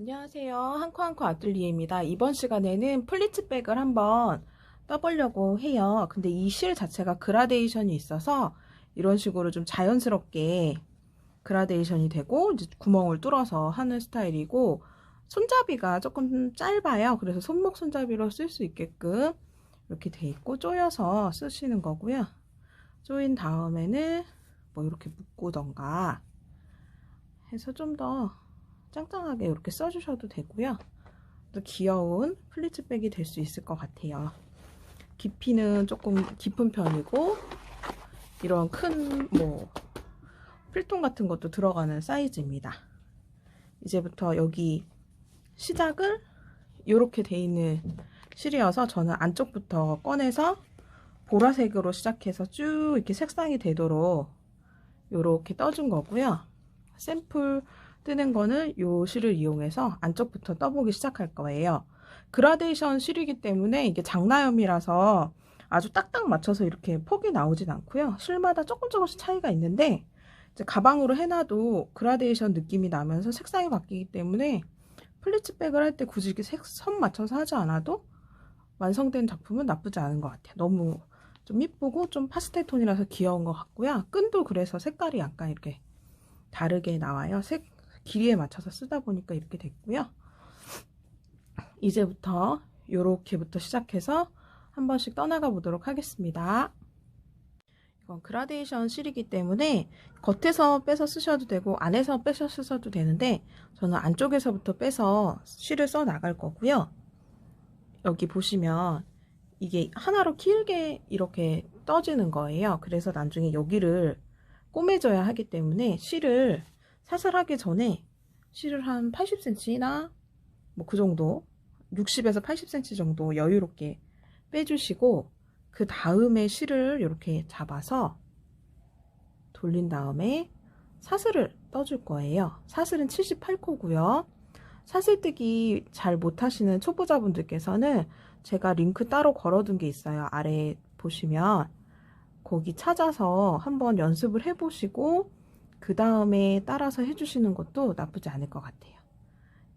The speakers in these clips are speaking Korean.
안녕하세요. 한코한코 아뜰리에입니다. 이번 시간에는 플리츠백을 한번 떠보려고 해요. 근데 이 실 자체가 그라데이션이 있어서 이런 식으로 좀 자연스럽게 그라데이션이 되고 이제 구멍을 뚫어서 하는 스타일이고, 손잡이가 조금 짧아요. 그래서 손목 손잡이로 쓸 수 있게끔 이렇게 돼 있고 조여서 쓰시는 거고요. 조인 다음에는 뭐 이렇게 묶고던가 해서 좀 더 짱짱하게 이렇게 써주셔도 되고요. 또 귀여운 플리츠백이 될 수 있을 것 같아요. 깊이는 조금 깊은 편이고, 이런 큰 필통 같은 것도 들어가는 사이즈입니다. 이제부터 여기 시작을 이렇게 돼 있는 실이어서 저는 안쪽부터 꺼내서 보라색으로 시작해서 쭉 이렇게 색상이 되도록 이렇게 떠준 거고요. 샘플 뜨는 거는 이 실을 이용해서 안쪽부터 떠보기 시작할 거예요. 그라데이션 실이기 때문에 이게 장나염이라서 아주 딱딱 맞춰서 이렇게 폭이 나오진 않고요. 실마다 조금씩 차이가 있는데, 이제 가방으로 해놔도 그라데이션 느낌이 나면서 색상이 바뀌기 때문에 플리츠백을 할 때 굳이 이렇게 선 맞춰서 하지 않아도 완성된 작품은 나쁘지 않은 것 같아요. 너무 좀 이쁘고 좀 파스텔 톤이라서 귀여운 것 같고요. 끈도 그래서 색깔이 약간 이렇게 다르게 나와요. 길이에 맞춰서 쓰다 보니까 이렇게 됐고요. 이제부터 요렇게부터 시작해서 한 번씩 떠나가 보도록 하겠습니다. 이건 그라데이션 실이기 때문에 겉에서 빼서 쓰셔도 되고 안에서 빼서 쓰셔도 되는데, 저는 안쪽에서부터 빼서 실을 써 나갈 거고요. 여기 보시면 이게 하나로 길게 이렇게 떠지는 거예요. 그래서 나중에 여기를 꼬매줘야 하기 때문에 실을 사슬하기 전에 실을 한 80cm나 뭐 그 정도, 60에서 80cm 정도 여유롭게 빼주시고, 그 다음에 실을 이렇게 잡아서 돌린 다음에 사슬을 떠줄 거예요. 사슬은 78코고요. 사슬뜨기 잘 못하시는 초보자분들께서는 제가 링크 따로 걸어둔 게 있어요. 아래 보시면 거기 찾아서 한번 연습을 해보시고 그 다음에 따라서 해주시는 것도 나쁘지 않을 것 같아요.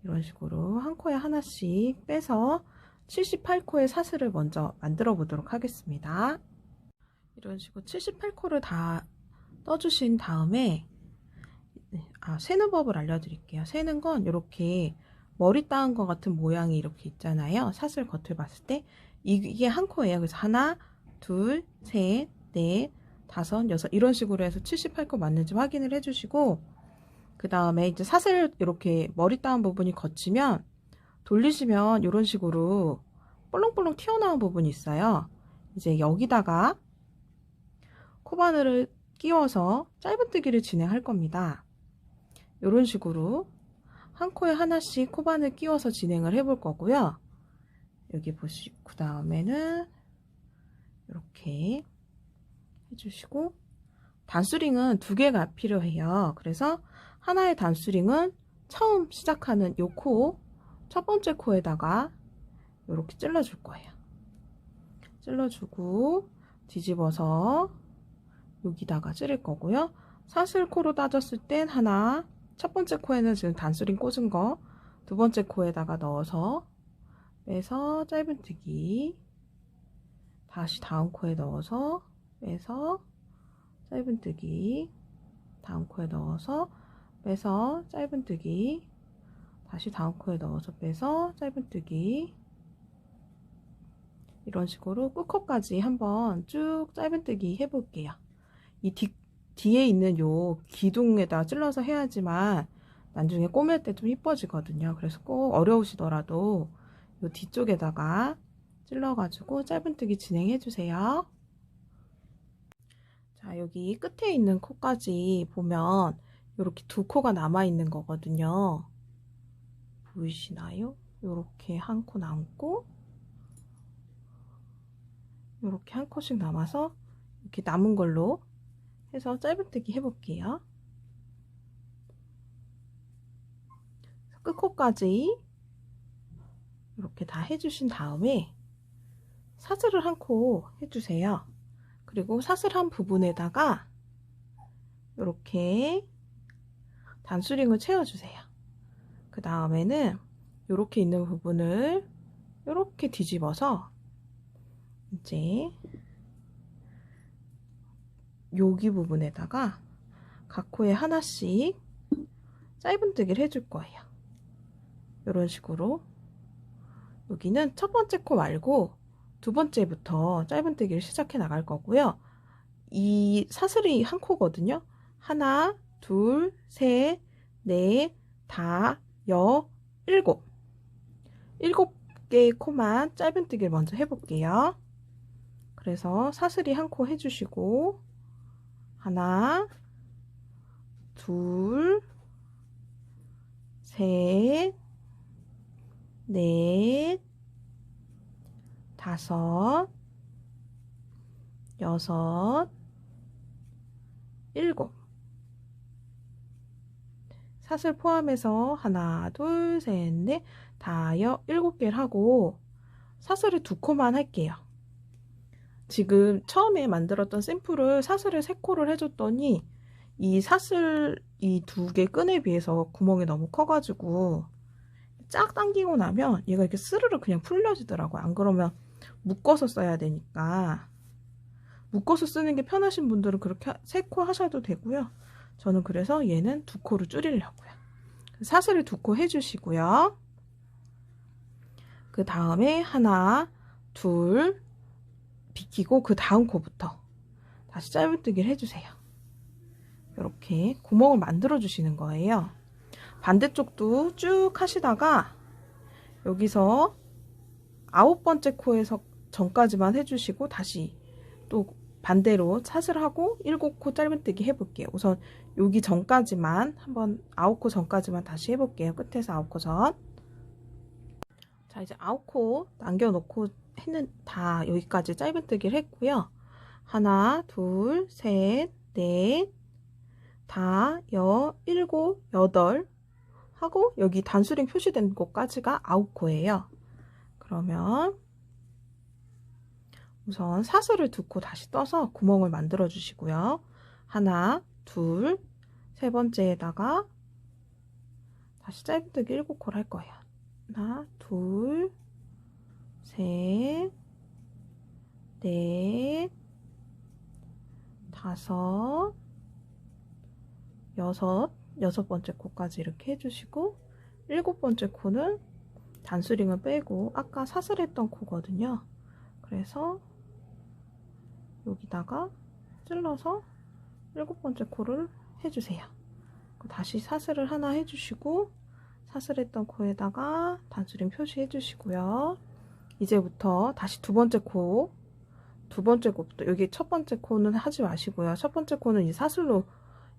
이런 식으로 한 코에 하나씩 빼서 78코의 사슬을 먼저 만들어 보도록 하겠습니다. 이런 식으로 78코를 다 떠주신 다음에 세는 법을 알려드릴게요. 세는 건 이렇게 머리 따은 것 같은 모양이 이렇게 있잖아요. 사슬 겉을 봤을 때 이게 한 코예요. 그래서 하나, 둘, 셋, 넷, 다섯, 여섯 이런 식으로 해서 78코 맞는지 확인을 해주시고, 그 다음에 이제 사슬 이렇게 머리 따은 부분이 거치면 돌리시면 이런 식으로 볼렁볼렁 튀어나온 부분이 있어요. 이제 여기다가 코바늘을 끼워서 짧은뜨기를 진행할 겁니다. 이런 식으로 한 코에 하나씩 코바늘 끼워서 진행을 해볼 거고요. 여기 보시고 그 다음에는 이렇게 해주시고, 단수링은 두 개가 필요해요. 그래서 하나의 단수링은 처음 시작하는 요 코, 첫 번째 코에다가 이렇게 찔러줄 거예요. 찔러주고 뒤집어서 여기다가 찌를 거고요. 사슬코로 따졌을 땐 하나, 첫 번째 코에는 지금 단수링 꽂은 거, 두 번째 코에다가 넣어서 빼서 짧은뜨기, 다시 다음 코에 넣어서 빼서 짧은뜨기, 다음 코에 넣어서 빼서 짧은뜨기, 다시 다음 코에 넣어서 빼서 짧은뜨기, 이런 식으로 끝코까지 한번 쭉 짧은뜨기 해볼게요. 이 뒤에 있는 요 기둥에다 찔러서 해야지만 나중에 꼬맬 때 좀 이뻐지거든요. 그래서 꼭 어려우시더라도 요 뒤쪽에다가 찔러가지고 짧은뜨기 진행해주세요. 자, 여기 끝에 있는 코까지 보면 이렇게 두 코가 남아있는 거거든요. 보이시나요? 이렇게 한 코 남고, 이렇게 한 코씩 남아서 이렇게 남은 걸로 해서 짧은뜨기 해볼게요. 끝코까지 이렇게 다 해주신 다음에 사슬을 한 코 해주세요. 그리고 사슬한 부분에다가 이렇게 단수링을 채워주세요. 그 다음에는 이렇게 있는 부분을 이렇게 뒤집어서 이제 여기 부분에다가 각 코에 하나씩 짧은뜨기를 해줄 거예요. 이런 식으로. 여기는 첫 번째 코 말고 두 번째부터 짧은뜨기를 시작해 나갈 거고요. 이 사슬이 한 코거든요. 하나, 둘, 셋, 넷, 다, 일곱. 7개의 코만 짧은뜨기를 먼저 해볼게요. 그래서 사슬이 한 코 해주시고 하나, 둘, 셋, 넷, 다섯, 여섯, 일곱. 사슬 포함해서 하나, 둘, 셋, 넷, 다, 7개를 하고 사슬을 2코만 할게요. 지금 처음에 만들었던 샘플을 사슬을 3코를 해줬더니 이 사슬 이 2개 끈에 비해서 구멍이 너무 커가지고 쫙 당기고 나면 얘가 이렇게 스르르 그냥 풀려지더라고요. 안 그러면 묶어서 써야 되니까 묶어서 쓰는 게 편하신 분들은 그렇게 3코 하셔도 되고요. 저는 그래서 얘는 2코로 줄이려고요. 사슬을 2코 해주시고요. 그 다음에 하나, 둘 비키고 그 다음 코부터 다시 짧은뜨기를 해주세요. 이렇게 구멍을 만들어 주시는 거예요. 반대쪽도 쭉 하시다가 여기서 9번째 코에서 전까지만 해주시고 다시 또 반대로 사슬하고 7코 짧은뜨기 해볼게요. 우선 여기 전까지만 한번 9코 전까지만 다시 해볼게요. 끝에서 9코 전. 자, 이제 9코 남겨놓고 다 여기까지 짧은뜨기를 했고요. 하나, 둘, 셋, 넷, 다, 7, 8 하고 여기 단수링 표시된 곳까지가 9코예요. 그러면 우선 사슬을 2코 다시 떠서 구멍을 만들어 주시고요. 하나, 둘, 세 번째에다가 다시 짧은뜨기 7코를 할 거예요. 하나, 둘, 셋, 넷, 다섯, 여섯 번째 코까지 이렇게 해주시고 7번째 코는 단수링을 빼고 아까 사슬했던 코거든요. 그래서 여기다가 찔러서 7번째 코를 해주세요. 다시 사슬을 하나 해주시고 사슬했던 코에다가 단수링 표시해 주시고요. 이제부터 다시 두 번째 코부터 여기 첫 번째 코는 하지 마시고요. 첫 번째 코는 이 사슬로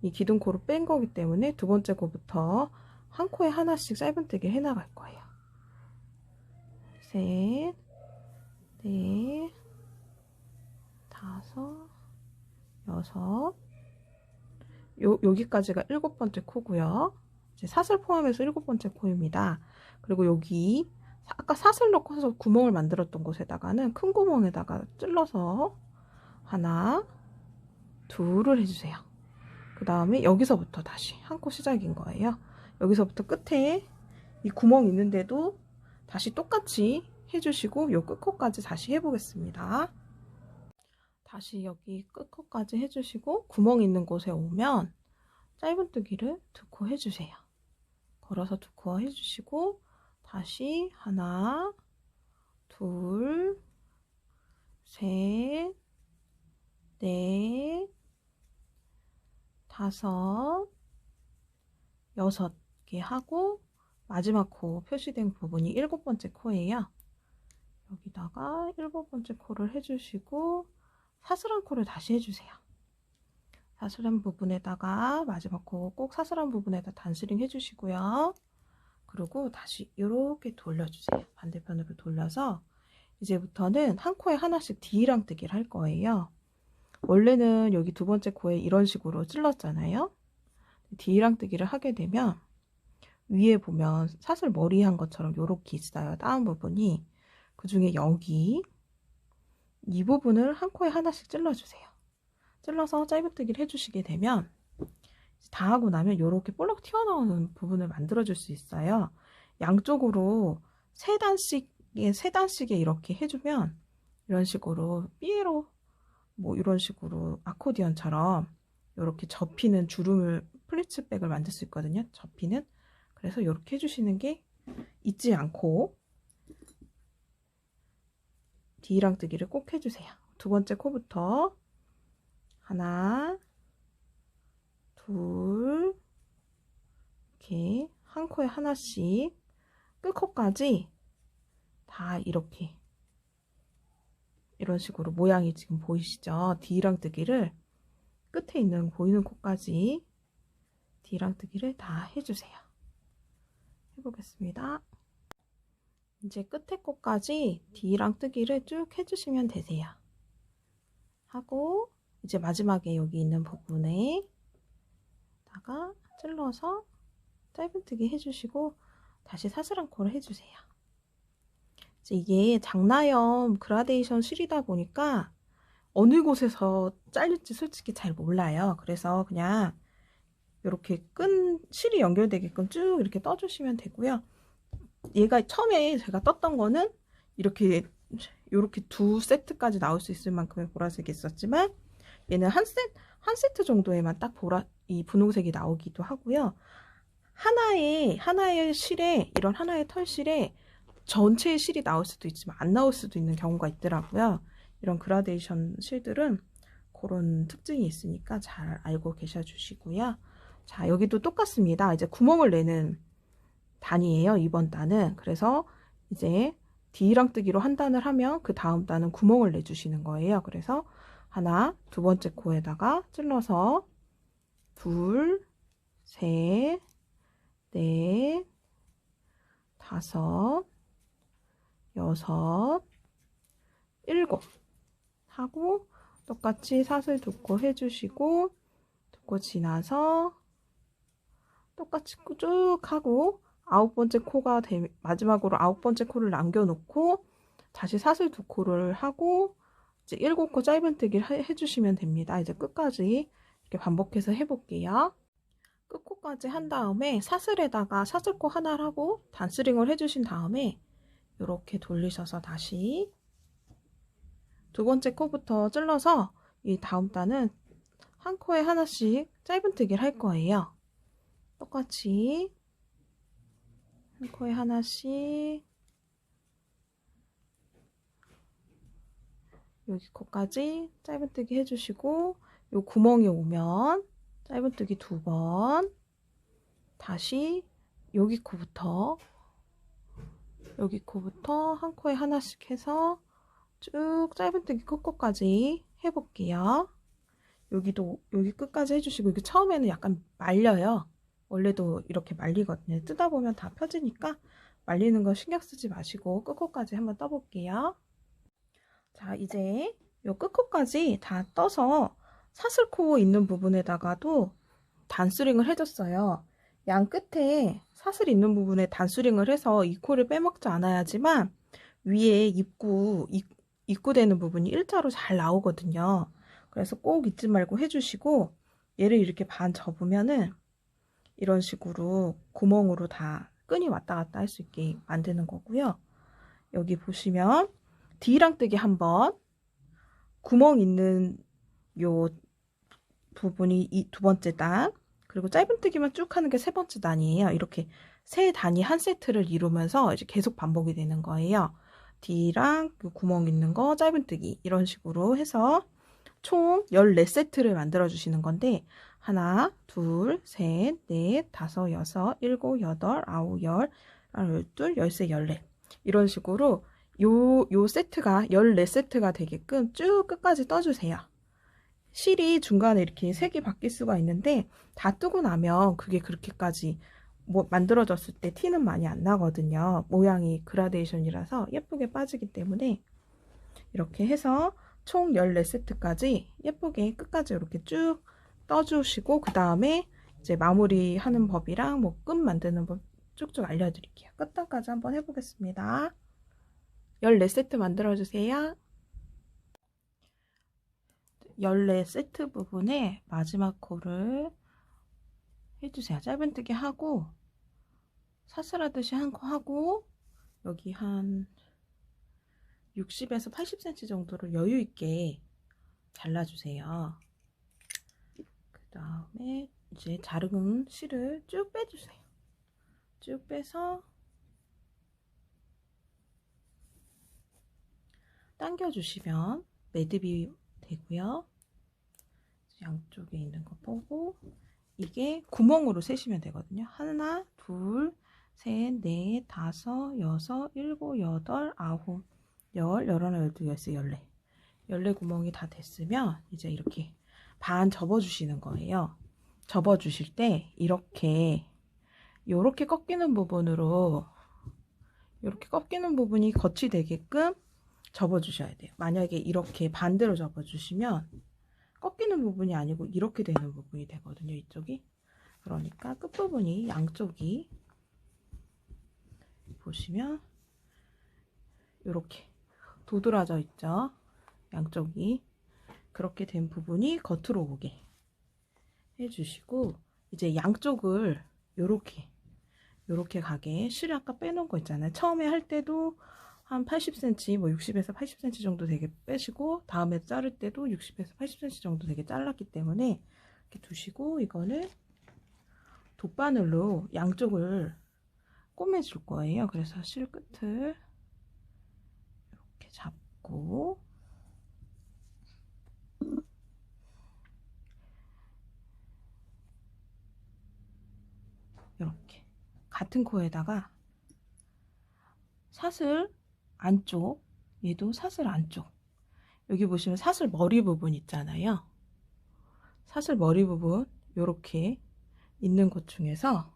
이 기둥코로 뺀 거기 때문에 두 번째 코부터 한 코에 하나씩 짧은뜨기 해 나갈 거예요. 셋, 넷, 다섯, 여섯. 여기까지가 7번째 코고요. 이제 사슬 포함해서 7번째 코입니다. 그리고 여기 아까 사슬 넣고서 구멍을 만들었던 곳에다가는 큰 구멍에다가 찔러서 하나, 둘을 해주세요. 그 다음에 여기서부터 다시 한 코 시작인 거예요. 여기서부터 끝에 이 구멍 있는데도 다시 똑같이 해주시고 요 끝코까지 다시 해보겠습니다. 다시 여기 끝코까지 해주시고 구멍 있는 곳에 오면 짧은뜨기를 2코 해주세요. 걸어서 2코 해주시고 다시 하나, 둘, 셋, 넷, 다섯, 6개 하고 마지막 코 표시된 부분이 7번째 코예요. 여기다가 7번째 코를 해주시고 사슬한 코를 다시 해주세요. 사슬한 부분에다가 마지막 코 꼭 사슬한 부분에다 단스링 해주시고요. 그리고 다시 이렇게 돌려주세요. 반대편으로 돌려서 이제부터는 한 코에 하나씩 D랑뜨기를 할 거예요. 원래는 여기 두 번째 코에 이런 식으로 찔렀잖아요. D랑뜨기를 하게 되면 위에 보면 사슬 머리 한 것처럼 이렇게 있어요. 다운 부분이. 그 중에 여기 이 부분을 한 코에 하나씩 찔러주세요. 찔러서 짧은뜨기를 해주시게 되면 다 하고 나면 이렇게 볼록 튀어나오는 부분을 만들어줄 수 있어요. 양쪽으로 세 단씩에 이렇게 해주면 이런 식으로 삐에로 뭐 이런 식으로 아코디언처럼 이렇게 접히는 주름을 플리츠백을 만들 수 있거든요. 접히는. 그래서 이렇게 해주시는 게 잊지 않고 D랑 뜨기를 꼭 해주세요. 두 번째 코부터 하나, 둘, 이렇게 한 코에 하나씩 끝코까지 다 이렇게 이런 식으로 모양이 지금 보이시죠? D랑 뜨기를 끝에 있는 보이는 코까지 D랑 뜨기를 다 해주세요. 해보겠습니다. 이제 끝에 코까지 D랑 뜨기를 쭉 해주시면 되세요. 하고 이제 마지막에 여기 있는 부분에다가 찔러서 짧은뜨기 해주시고 다시 사슬한 코를 해주세요. 이제 이게 장나염 그라데이션 실이다 보니까 어느 곳에서 잘릴지 솔직히 잘 몰라요. 그래서 그냥 이렇게 실이 연결되게끔 쭉 이렇게 떠주시면 되고요. 얘가 처음에 제가 떴던 거는 이렇게 두 세트까지 나올 수 있을 만큼의 보라색이 있었지만 얘는 한 세트 정도에만 딱 이 분홍색이 나오기도 하고요. 하나의 실에 이런 하나의 털실에 전체의 실이 나올 수도 있지만 안 나올 수도 있는 경우가 있더라고요. 이런 그라데이션 실들은 그런 특징이 있으니까 잘 알고 계셔 주시고요. 자, 여기도 똑같습니다. 이제 구멍을 내는 단이에요. 이번 단은. 그래서 이제 D랑 뜨기로 한 단을 하면 그 다음 단은 구멍을 내주시는 거예요. 그래서 하나, 두 번째 코에다가 찔러서 둘, 셋, 넷, 다섯, 여섯, 일곱 하고 똑같이 사슬 두 코 해주시고 두 코 지나서 똑같이 쭉 하고 마지막으로 9번째 코를 남겨놓고 다시 사슬 두 코를 하고 이제 7코 짧은뜨기를 해주시면 됩니다. 이제 끝까지 이렇게 반복해서 해볼게요. 끝코까지 한 다음에 사슬에다가 사슬코 하나를 하고 단스링을 해주신 다음에 이렇게 돌리셔서 다시 두 번째 코부터 찔러서 이 다음 단은 한 코에 하나씩 짧은뜨기를 할 거예요. 똑같이 한 코에 하나씩 여기 코까지 짧은뜨기 해주시고 요 구멍이 오면 짧은뜨기 2번 다시 여기 코부터 한 코에 하나씩 해서 쭉 짧은뜨기 끝코까지 해볼게요. 여기 끝까지 해주시고 이게 처음에는 약간 말려요. 원래도 이렇게 말리거든요. 뜯다 보면 다 펴지니까 말리는 거 신경 쓰지 마시고 끝코까지 한번 떠볼게요. 자, 이제 요 끝코까지 다 떠서 사슬코 있는 부분에다가도 단스링을 해줬어요. 양 끝에 사슬 있는 부분에 단스링을 해서 이 코를 빼먹지 않아야지만 위에 입구되는 부분이 일자로 잘 나오거든요. 그래서 꼭 잊지 말고 해주시고 얘를 이렇게 반 접으면은 이런 식으로 구멍으로 다 끈이 왔다 갔다 할 수 있게 만드는 거고요. 여기 보시면 D랑 뜨기 한번 구멍 있는 요 부분이 이 두 번째 단 그리고 짧은뜨기만 쭉 하는 게 세 번째 단이에요. 이렇게 세 단이 한 세트를 이루면서 이제 계속 반복이 되는 거예요. D랑 그 구멍 있는 거 짧은뜨기 이런 식으로 해서 총 14세트를 만들어 주시는 건데 하나, 둘, 셋, 넷, 다섯, 여섯, 일곱, 여덟, 아홉, 열, 열둘, 열세, 열네 이런 식으로 요 세트가 14세트가 되게끔 쭉 끝까지 떠주세요. 실이 중간에 이렇게 색이 바뀔 수가 있는데 다 뜨고 나면 그게 그렇게까지 만들어졌을 때 티는 많이 안 나거든요. 모양이 그라데이션이라서 예쁘게 빠지기 때문에 이렇게 해서 총 14세트까지 예쁘게 끝까지 이렇게 쭉 떠주시고 그 다음에 이제 마무리하는 법이랑 끈 만드는 법 쭉쭉 알려드릴게요. 끝단까지 한번 해보겠습니다. 14세트 만들어주세요. 14세트 부분에 마지막 코를 해주세요. 짧은뜨기 하고 사슬하듯이 한 코 하고 여기 한 60에서 80cm 정도를 여유 있게 잘라주세요. 그 다음에 이제 자른 실을 쭉 빼주세요. 쭉 빼서 당겨주시면 매듭이 되고요. 양쪽에 있는 거 보고 이게 구멍으로 세시면 되거든요. 하나, 둘, 셋, 넷, 다섯, 여섯, 일곱, 여덟, 아홉, 열, 열하나, 열둘, 열세, 열네. 14구멍이 다 됐으면 이제 이렇게 반 접어주시는 거예요. 접어주실 때 이렇게 꺾이는 부분으로 이렇게 꺾이는 부분이 겉이 되게끔 접어주셔야 돼요. 만약에 이렇게 반대로 접어주시면 꺾이는 부분이 아니고 이렇게 되는 부분이 되거든요. 이쪽이. 그러니까 끝부분이 양쪽이 보시면 이렇게 도드라져 있죠. 양쪽이. 그렇게 된 부분이 겉으로 오게 해주시고 이제 양쪽을 요렇게 가게 실을 아까 빼놓은 거 있잖아요. 처음에 할 때도 한 80cm, 뭐 60에서 80cm 정도 되게 빼시고 다음에 자를 때도 60에서 80cm 정도 되게 잘랐기 때문에 이렇게 두시고 이거는 돗바늘로 양쪽을 꼬매줄 거예요. 그래서 실 끝을 이렇게 잡고 이렇게 같은 코에다가 사슬 안쪽, 얘도 사슬 안쪽, 여기 보시면 사슬 머리 부분 있잖아요. 사슬 머리 부분 이렇게 있는 곳 중에서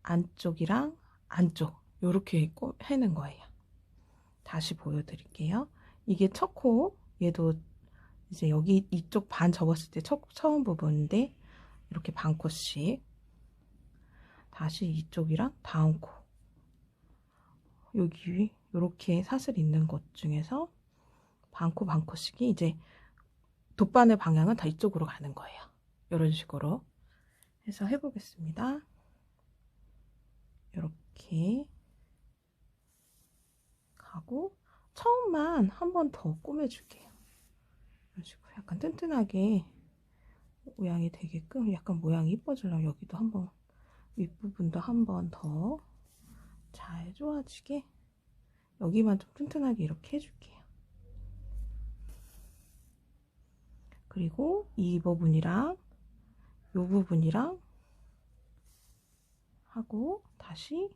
안쪽이랑 안쪽 이렇게 해는 거예요. 다시 보여드릴게요. 이게 첫 코, 얘도 이제 여기 이쪽 반 접었을 때 처음 부분인데 이렇게 반 코씩 다시 이쪽이랑 다음 코 여기 이렇게 사슬 있는 곳 중에서 반코 반코씩이 이제 돗바늘 방향은 다 이쪽으로 가는 거예요. 이런 식으로 해서 해보겠습니다. 이렇게 가고 처음만 한 번 더 꼬매줄게요. 이런 식으로 약간 튼튼하게 모양이 되게끔 약간 모양이 이뻐지려면 여기도 한번 윗부분도 한 번 더 잘 좋아지게 여기만 좀 튼튼하게 이렇게 해줄게요. 그리고 이 부분이랑 이 부분이랑 하고 다시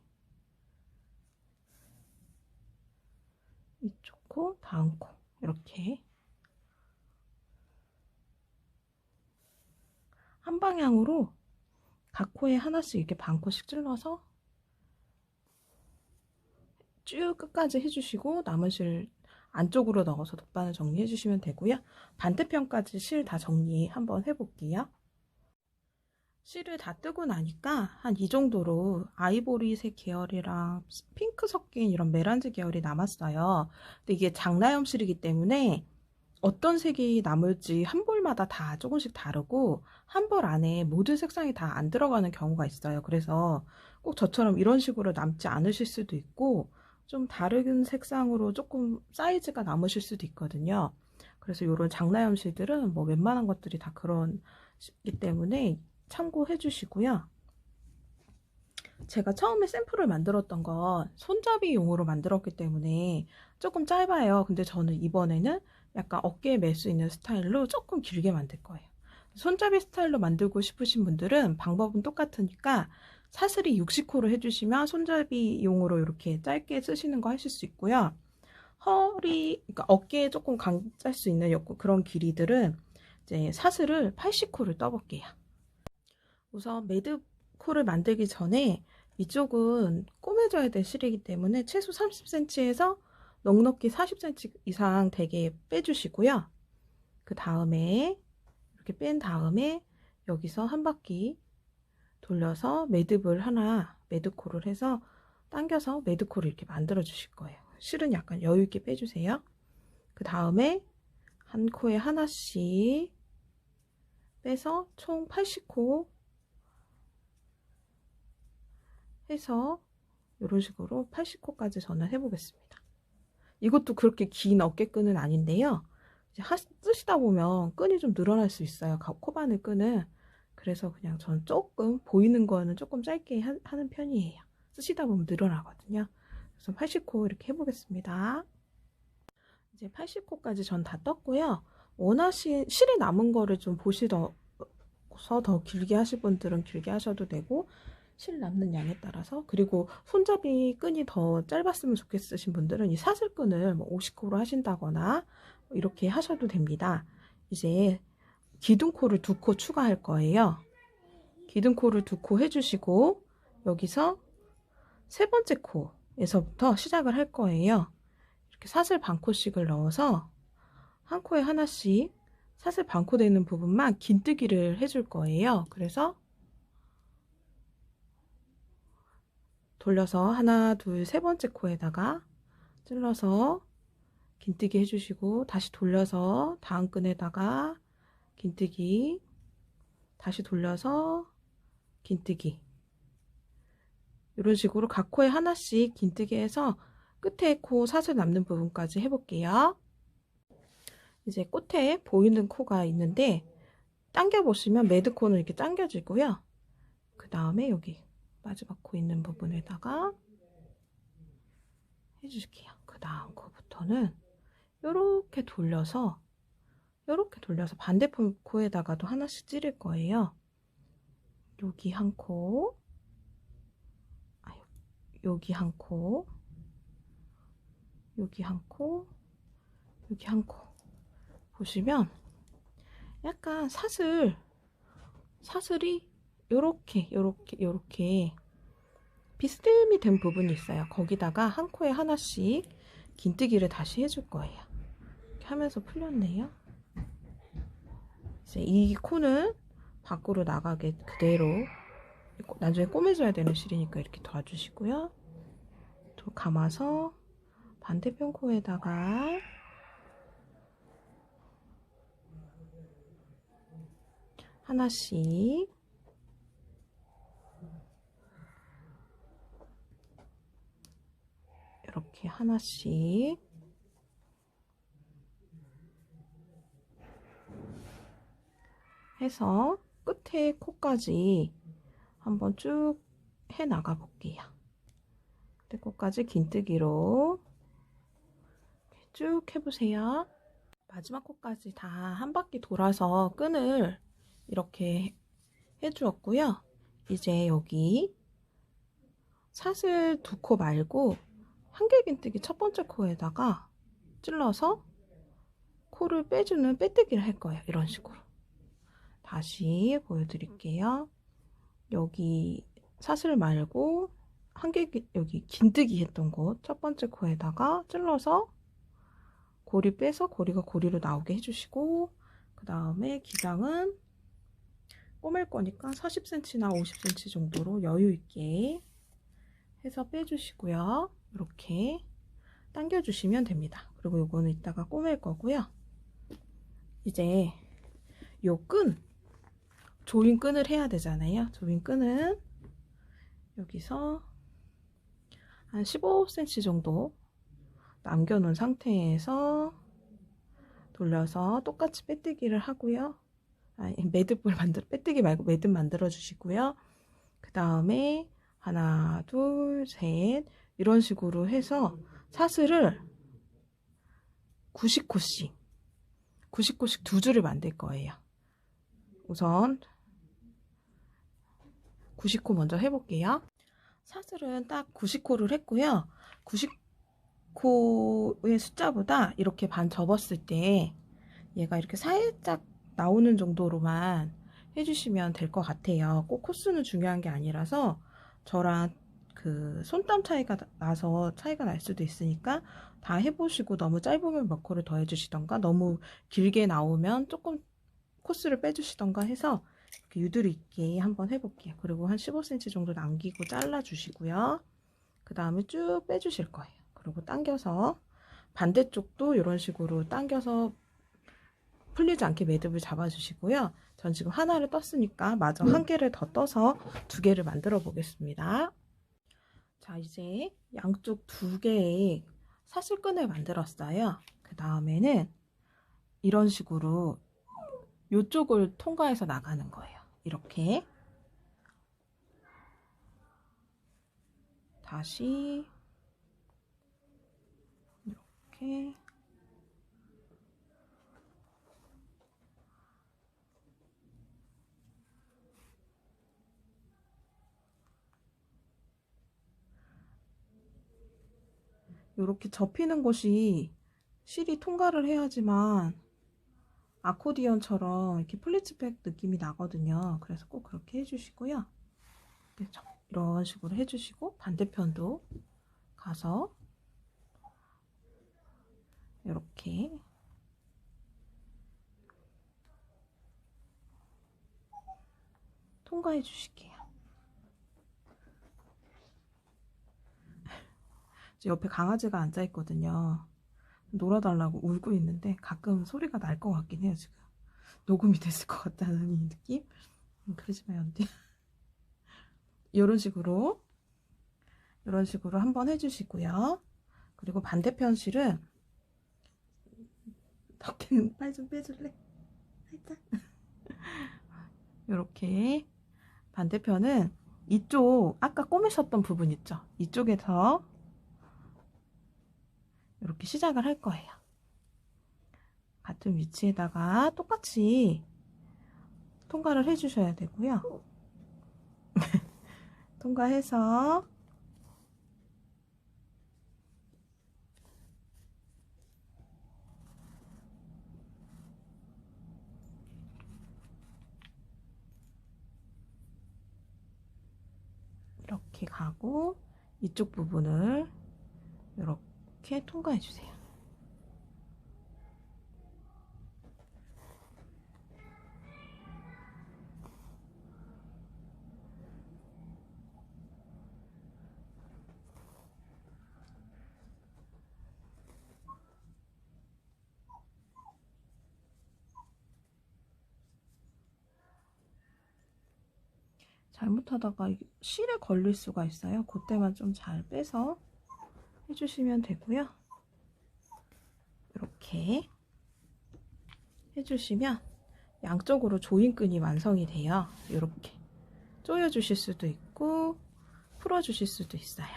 이쪽 코 다음 코 이렇게 한 방향으로 각 코에 하나씩 이렇게 반 코씩 찔러서 쭉 끝까지 해주시고 남은 실 안쪽으로 넣어서 돗바늘 정리해 주시면 되고요. 반대편까지 실 다 정리 한번 해볼게요. 실을 다 뜨고 나니까 한 이 정도로 아이보리색 계열이랑 핑크 섞인 이런 메란지 계열이 남았어요. 근데 이게 장나염 실이기 때문에 어떤 색이 남을지 한 볼마다 다 조금씩 다르고 한 벌 안에 모든 색상이 다 안 들어가는 경우가 있어요. 그래서 꼭 저처럼 이런 식으로 남지 않으실 수도 있고 좀 다른 색상으로 조금 사이즈가 남으실 수도 있거든요. 그래서 이런 장나염 실들은 뭐 웬만한 것들이 다 그런기 때문에 참고해 주시고요. 제가 처음에 샘플을 만들었던 건 손잡이용으로 만들었기 때문에 조금 짧아요. 근데 저는 이번에는 약간 어깨에 멜 수 있는 스타일로 조금 길게 만들 거예요. 손잡이 스타일로 만들고 싶으신 분들은 방법은 똑같으니까 사슬이 60코를 해주시면 손잡이용으로 이렇게 짧게 쓰시는 거 하실 수 있고요. 그러니까 어깨에 조금 갈 수 있는 그런 길이들은 이제 사슬을 80코를 떠볼게요. 우선 매듭 코를 만들기 전에 이쪽은 꼬매줘야 될 실이기 때문에 최소 30cm에서 넉넉히 40cm 이상 되게 빼주시고요. 그 다음에 이렇게 뺀 다음에 여기서 한 바퀴 돌려서 매듭코를 해서 당겨서 매듭코를 이렇게 만들어 주실 거예요. 실은 약간 여유 있게 빼주세요. 그 다음에 한 코에 하나씩 빼서 총 80코 해서 이런 식으로 80코까지 저는 해보겠습니다. 이것도 그렇게 긴 어깨끈은 아닌데요. 이제 쓰시다 보면 끈이 좀 늘어날 수 있어요. 코바늘 끈은. 그래서 그냥 전 조금 보이는 거는 조금 짧게 하는 편이에요. 쓰시다 보면 늘어나거든요. 그래서 80코 이렇게 해보겠습니다. 이제 80코까지 전 다 떴고요. 실이 남은 거를 좀 보시서 더 길게 하실 분들은 길게 하셔도 되고, 실 남는 양에 따라서. 그리고 손잡이 끈이 더 짧았으면 좋겠으신 분들은 이 사슬끈을 뭐 50코로 하신다거나 이렇게 하셔도 됩니다. 이제 기둥코를 2코 추가할 거예요. 기둥코를 2코 해주시고 여기서 세 번째 코에서부터 시작을 할 거예요. 이렇게 사슬 반코씩을 넣어서 한 코에 하나씩 사슬 반코 되는 부분만 긴뜨기를 해줄 거예요. 그래서 돌려서 하나, 둘, 세 번째 코에다가 찔러서 긴뜨기 해주시고, 다시 돌려서 다음 끈에다가 긴뜨기, 다시 돌려서 긴뜨기. 이런 식으로 각 코에 하나씩 긴뜨기 해서 끝에 코 사슬 남는 부분까지 해볼게요. 이제 끝에 보이는 코가 있는데 당겨보시면 매드코는 이렇게 당겨지고요. 그 다음에 여기 마지막 코 있는 부분에다가 해줄게요. 그 다음 코부터는 이렇게 돌려서 반대편 코에다가도 하나씩 찌를 거예요. 여기 한 코, 여기 한 코, 여기 한 코, 여기 한 코. 보시면 약간 사슬이 요렇게 비스듬히 된 부분이 있어요. 거기다가 한 코에 하나씩 긴뜨기를 다시 해줄 거예요. 이렇게 하면서 풀렸네요. 이제 이 코는 밖으로 나가게 그대로 나중에 꼬매줘야 되는 실이니까 이렇게 둬주시고요. 또 감아서 반대편 코에다가 하나씩 이렇게 하나씩 해서 끝에 코까지 한번 쭉 해 나가 볼게요. 끝에 코까지 긴뜨기로 쭉 해보세요. 마지막 코까지 다 한 바퀴 돌아서 끈을 이렇게 해주었고요. 이제 여기 사슬 2코 말고 한길 긴뜨기 첫 번째 코에다가 찔러서 코를 빼주는 빼뜨기를 할 거예요. 이런 식으로. 다시 보여드릴게요. 여기 사슬 말고 여기 긴뜨기 했던 곳 첫 번째 코에다가 찔러서 고리 빼서 고리가 고리로 나오게 해주시고, 그 다음에 기장은 꼬맬 거니까 40cm나 50cm 정도로 여유 있게 해서 빼주시고요. 이렇게 당겨주시면 됩니다. 그리고 요거는 이따가 꼬맬 거고요. 이제 요 조인 끈을 해야 되잖아요. 조인 끈은 여기서 한 15cm 정도 남겨놓은 상태에서 돌려서 똑같이 빼뜨기를 하고요. 빼뜨기 말고 매듭 만들어 주시고요. 그 다음에 하나, 둘, 셋 이런 식으로 해서 사슬을 90코씩 2줄을 만들 거예요. 우선 90코 먼저 해볼게요. 사슬은 딱 90코를 했고요. 90코의 숫자보다 이렇게 반 접었을 때 얘가 이렇게 살짝 나오는 정도로만 해주시면 될 것 같아요. 꼭 코수는 중요한 게 아니라서 저랑 그 손땀 차이가 나서 차이가 날 수도 있으니까 다 해보시고 너무 짧으면 몇 코를 더 해주시던가 너무 길게 나오면 조금 코스를 빼주시던가 해서 이렇게 유두리 있게 한번 해볼게요. 그리고 한 15cm 정도 남기고 잘라주시고요. 그 다음에 쭉 빼주실 거예요. 그리고 당겨서 반대쪽도 이런 식으로 당겨서 풀리지 않게 매듭을 잡아주시고요. 전 지금 하나를 떴으니까 마저 한 개를 더 떠서 2개를 만들어 보겠습니다. 자, 이제 양쪽 두 개의 사슬끈을 만들었어요. 그 다음에는 이런 식으로 이쪽을 통과해서 나가는 거예요. 이렇게 다시 이렇게 이렇게 접히는 곳이 실이 통과를 해야지만 아코디언처럼 이렇게 플리츠백 느낌이 나거든요. 그래서 꼭 그렇게 해주시고요. 이런 식으로 해주시고 반대편도 가서 이렇게 통과해 주실게요. 옆에 강아지가 앉아 있거든요. 놀아달라고 울고 있는데 가끔 소리가 날 것 같긴 해요. 지금 녹음이 됐을 것 같다는 이 느낌. 그러지 마요. 안 돼. 이런 식으로 한번 해주시고요. 그리고 반대편 실은 덕혜는 팔 좀 빼줄래? 살짝. 이렇게 반대편은 이쪽 아까 꼬매셨던 부분 있죠? 이쪽에서 이렇게 시작을 할 거예요. 같은 위치에다가 똑같이 통과를 해주셔야 되고요. 통과해서 이렇게 가고 이쪽 부분을 이렇게 통과해 주세요. 잘못하다가 실에 걸릴 수가 있어요. 그때만 좀 잘 빼서 해주시면 되고요. 이렇게 해주시면 양쪽으로 조인끈이 완성이 돼요. 이렇게 조여주실 수도 있고 풀어주실 수도 있어요.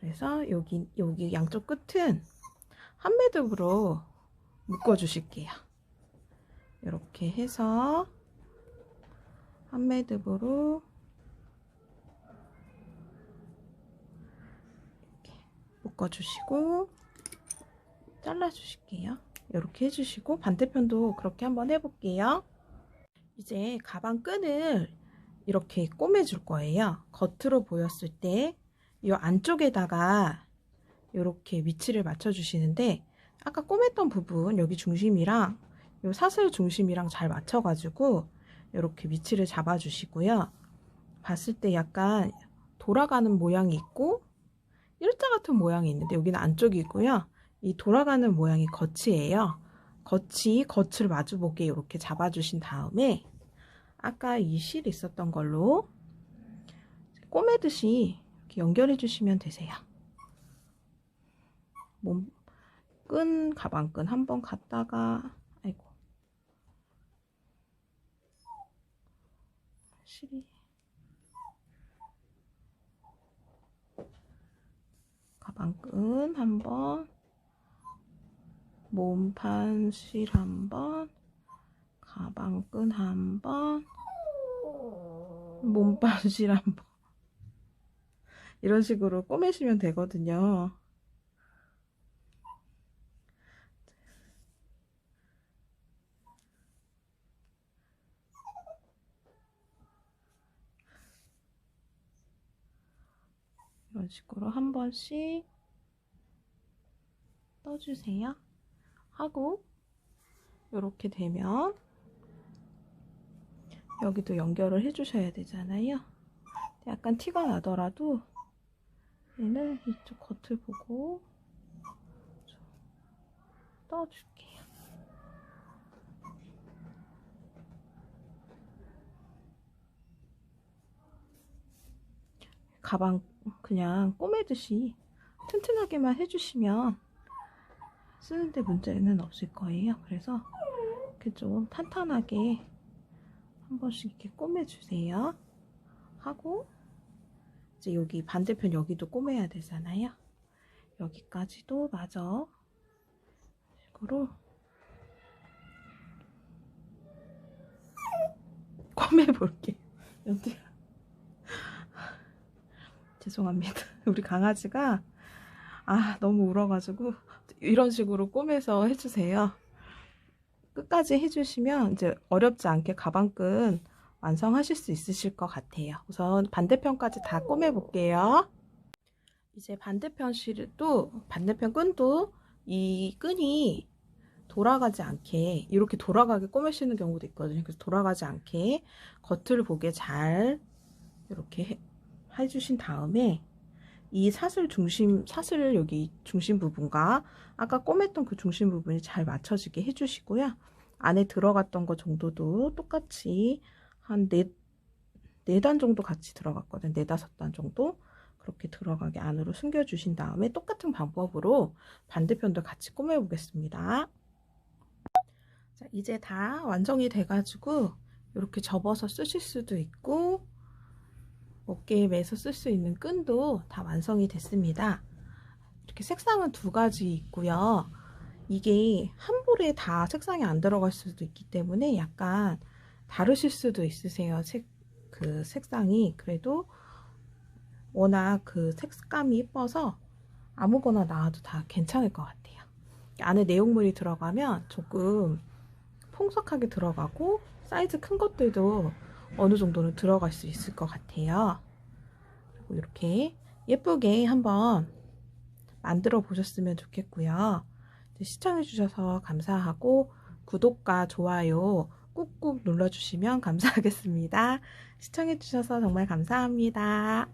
그래서 여기 양쪽 끝은 한 매듭으로 묶어주실게요. 이렇게 해서 한 매듭으로 이렇게 묶어주시고 잘라주실게요. 이렇게 해주시고 반대편도 그렇게 한번 해볼게요. 이제 가방 끈을 이렇게 꼬매줄 거예요. 겉으로 보였을 때 이 안쪽에다가 이렇게 위치를 맞춰주시는데 아까 꼬맸던 부분 여기 중심이랑 이 사슬 중심이랑 잘 맞춰가지고 이렇게 위치를 잡아주시고요. 봤을 때 약간 돌아가는 모양이 있고 일자 같은 모양이 있는데 여기는 안쪽이고요. 이 돌아가는 모양이 겉이에요. 겉을 마주보게 이렇게 잡아주신 다음에 아까 이 실 있었던 걸로 꼬매듯이 이렇게 연결해 주시면 되세요. 가방끈 한번 갔다가 아이고 실이 가방끈 한번 몸판 실 한번 가방끈 한번 몸판 실 한번 이런 식으로 꼬매시면 되거든요. 이런 식으로 한 번씩 떠주세요. 하고 이렇게 되면 여기도 연결을 해주셔야 되잖아요. 약간 티가 나더라도 얘는 이쪽 겉을 보고 떠줄게요. 가방 그냥 꼬매듯이 튼튼하게만 해주시면 쓰는데 문제는 없을 거예요. 그래서 이렇게 좀 탄탄하게 한 번씩 이렇게 꼬매주세요. 하고 이제 여기 반대편 여기도 꼬매야 되잖아요. 여기까지도 마저 식으로 꼬매볼게요. 연두야 죄송합니다. 우리 강아지가 너무 울어가지고 이런 식으로 꼬매서 해주세요. 끝까지 해주시면 이제 어렵지 않게 가방끈 완성하실 수 있으실 것 같아요. 우선 반대편까지 다 꼬매볼게요. 이제 반대편 끈도 이 끈이 돌아가지 않게 이렇게 돌아가게 꼬매시는 경우도 있거든요. 그래서 돌아가지 않게 겉을 보게 잘 이렇게 해주신 다음에 이 사슬 여기 중심 부분과 아까 꼬맸던 그 중심 부분이 잘 맞춰지게 해주시고요. 안에 들어갔던 거 정도도 똑같이 한 4단 정도 같이 들어갔거든요. 4~5단 정도 그렇게 들어가게 안으로 숨겨주신 다음에 똑같은 방법으로 반대편도 같이 꼬매 보겠습니다. 자, 이제 다 완성이 돼가지고 이렇게 접어서 쓰실 수도 있고 어깨에 매서 쓸 수 있는 끈도 다 완성이 됐습니다. 이렇게 색상은 2가지 있고요. 이게 한 볼에 다 색상이 안 들어갈 수도 있기 때문에 약간 다르실 수도 있으세요. 그 색상이. 그래도 워낙 그 색감이 예뻐서 아무거나 나와도 다 괜찮을 것 같아요. 안에 내용물이 들어가면 조금 풍성하게 들어가고 사이즈 큰 것들도 어느 정도는 들어갈 수 있을 것 같아요. 그리고 이렇게 예쁘게 한번 만들어 보셨으면 좋겠고요. 시청해 주셔서 감사하고 구독과 좋아요 꾹꾹 눌러주시면 감사하겠습니다. 시청해 주셔서 정말 감사합니다.